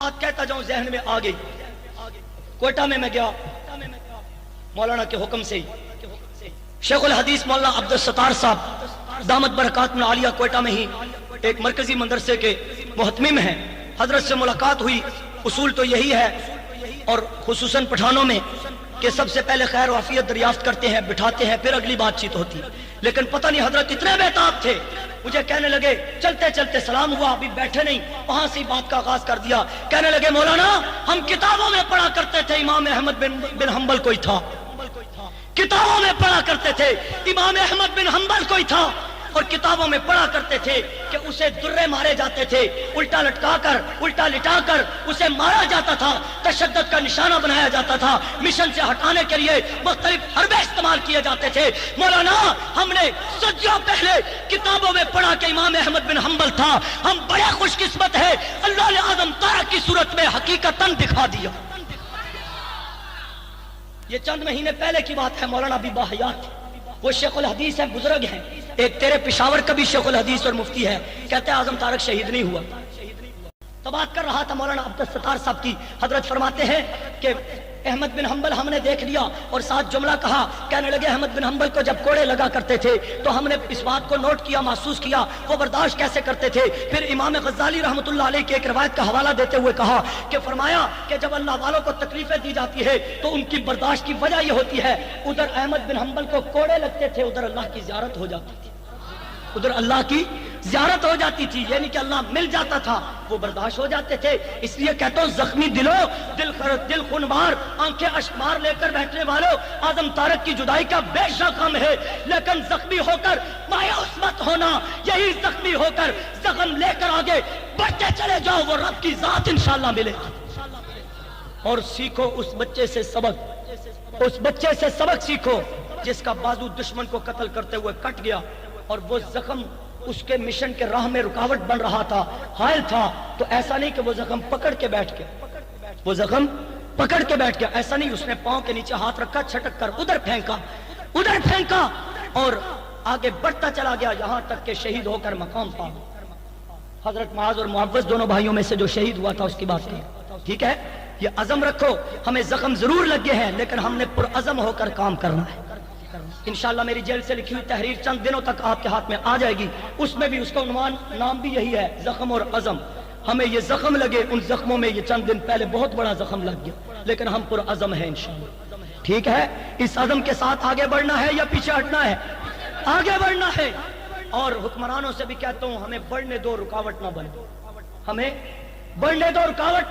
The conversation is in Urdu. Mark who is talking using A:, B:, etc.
A: بات کہتا جاؤں ذہن میں آ گئی۔ کوئٹہ میں گیا مولانا کے حکم سے ہی، شیخ الحدیث مولانا عبدالستار صاحب دامت برکات من عالیہ کوئٹہ میں ہی ایک مرکزی مدرسے کے محتمم ہیں۔ حضرت سے ملاقات ہوئی۔ اصول تو یہی ہے اور خصوصاً پٹھانوں میں کہ سب سے پہلے خیر و عافیت دریافت کرتے ہیں، بٹھاتے ہیں، پھر اگلی بات چیت ہوتی۔ لیکن پتہ نہیں حضرت اتنے بےتاب تھے، مجھے کہنے لگے چلتے چلتے سلام ہوا، ابھی بیٹھے نہیں، وہاں سے بات کا آغاز کر دیا۔ کہنے لگے مولانا ہم کتابوں میں پڑھا کرتے تھے امام احمد بن حنبل کوئی تھا، کتابوں میں پڑھا کرتے تھے امام احمد بن حنبل کوئی تھا، اور کتابوں میں پڑھا کرتے تھے کہ اسے درے مارے جاتے تھے، الٹا لٹکا کر الٹا لٹا کر اسے مارا جاتا تھا، تشدد کا نشانہ بنایا جاتا تھا، مشن سے ہٹانے کے لیے مختلف حربے استعمال کیے جاتے تھے۔ مولانا ہم نے صدیوں پہلے کتابوں میں پڑھا کہ امام احمد بن حنبل تھا، ہم بڑے خوش قسمت ہیں، اللہ نے اعظم طارق کی صورت میں حقیقتاً دکھا دیا۔ یہ چند مہینے پہلے کی بات ہے، مولانا ابھی باحیات تھے، وہ شیخ الحدیث ہیں، بزرگ ہیں، ایک تیرے پشاور کا بھی شیخ الحدیث اور مفتی ہے، کہتے ہیں اعظم طارق شہید نہیں ہوا۔ تو بات کر رہا تھا مولانا عبدالستار صاحب کی، حضرت فرماتے ہیں کہ احمد بن حنبل ہم نے دیکھ لیا اور ساتھ جملہ کہا، کہنے لگے احمد بن حنبل کو جب کوڑے لگا کرتے تھے تو ہم نے اس بات کو نوٹ کیا، محسوس کیا وہ برداشت کیسے کرتے تھے۔ پھر امام غزالی رحمۃ اللہ علیہ کی ایک روایت کا حوالہ دیتے ہوئے کہا کہ فرمایا کہ جب اللہ والوں کو تکلیفیں دی جاتی ہے تو ان کی برداشت کی وجہ یہ ہوتی ہے، ادھر احمد بن حنبل کو کوڑے لگتے تھے، ادھر اللہ کی زیارت ہو جاتی تھی، ادھر اللہ کی زیارت ہو جاتی تھی، یعنی کہ اللہ مل جاتا تھا، وہ برداشت ہو جاتے تھے۔ اس لیے کہتا ہوں زخمی دلوں، دل خونبار، آنکھیں اشکبار لے کر بیٹھنے والوں، اعظم طارق کی جدائی کا بے شک غم ہے، لیکن زخمی ہو کر مایوس مت ہونا، یہی زخمی ہو کر زخم لے کر آگے بڑھتے چلے جاؤ، وہ رب کی ذات انشاءاللہ ملے گی۔ اور سیکھو اس بچے سے سبق، اس بچے سے سبق سیکھو جس کا بازو دشمن کو قتل کرتے ہوئے کٹ گیا، اور وہ زخم اس کے مشن کے راہ میں رکاوٹ بن رہا تھا، حائل تھا، تو ایسا نہیں کہ وہ زخم پکڑ کے بیٹھ کے، وہ زخم پکڑ کے بیٹھ گیا، ایسا نہیں، اس نے پاؤں کے نیچے ہاتھ رکھا، چھٹک کر ادھر پھینکا اور آگے بڑھتا چلا گیا، یہاں تک کہ شہید ہو کر مقام پا۔ حضرت معاذ اور معوذ دونوں بھائیوں میں سے جو شہید ہوا تھا اس کی بات کی، ٹھیک ہے؟ یہ عزم رکھو، ہمیں زخم ضرور لگے ہیں لیکن ہم نے پرعزم ہو کر کام کرنا ہے۔ انشاءاللہ میری جیل سے لکھی ہوئی تحریر چند دنوں تک آپ کے ہاتھ میں آ جائے گی، اس میں بھی اس کا عنوان نام بھی یہی ہے، زخم اور عزم۔ ہمیں یہ زخم لگے، ان زخموں میں یہ چند دن پہلے بہت بڑا زخم لگ گیا، لیکن ہم پرعزم ہیں انشاءاللہ، ٹھیک ہے؟ اس عزم کے ساتھ آگے بڑھنا ہے یا پیچھے ہٹنا ہے؟ آگے بڑھنا ہے۔ اور حکمرانوں سے بھی کہتا ہوں ہمیں بڑھنے دو، رکاوٹ نہ بنے، ہمیں بڑھنے دو، رکاوٹ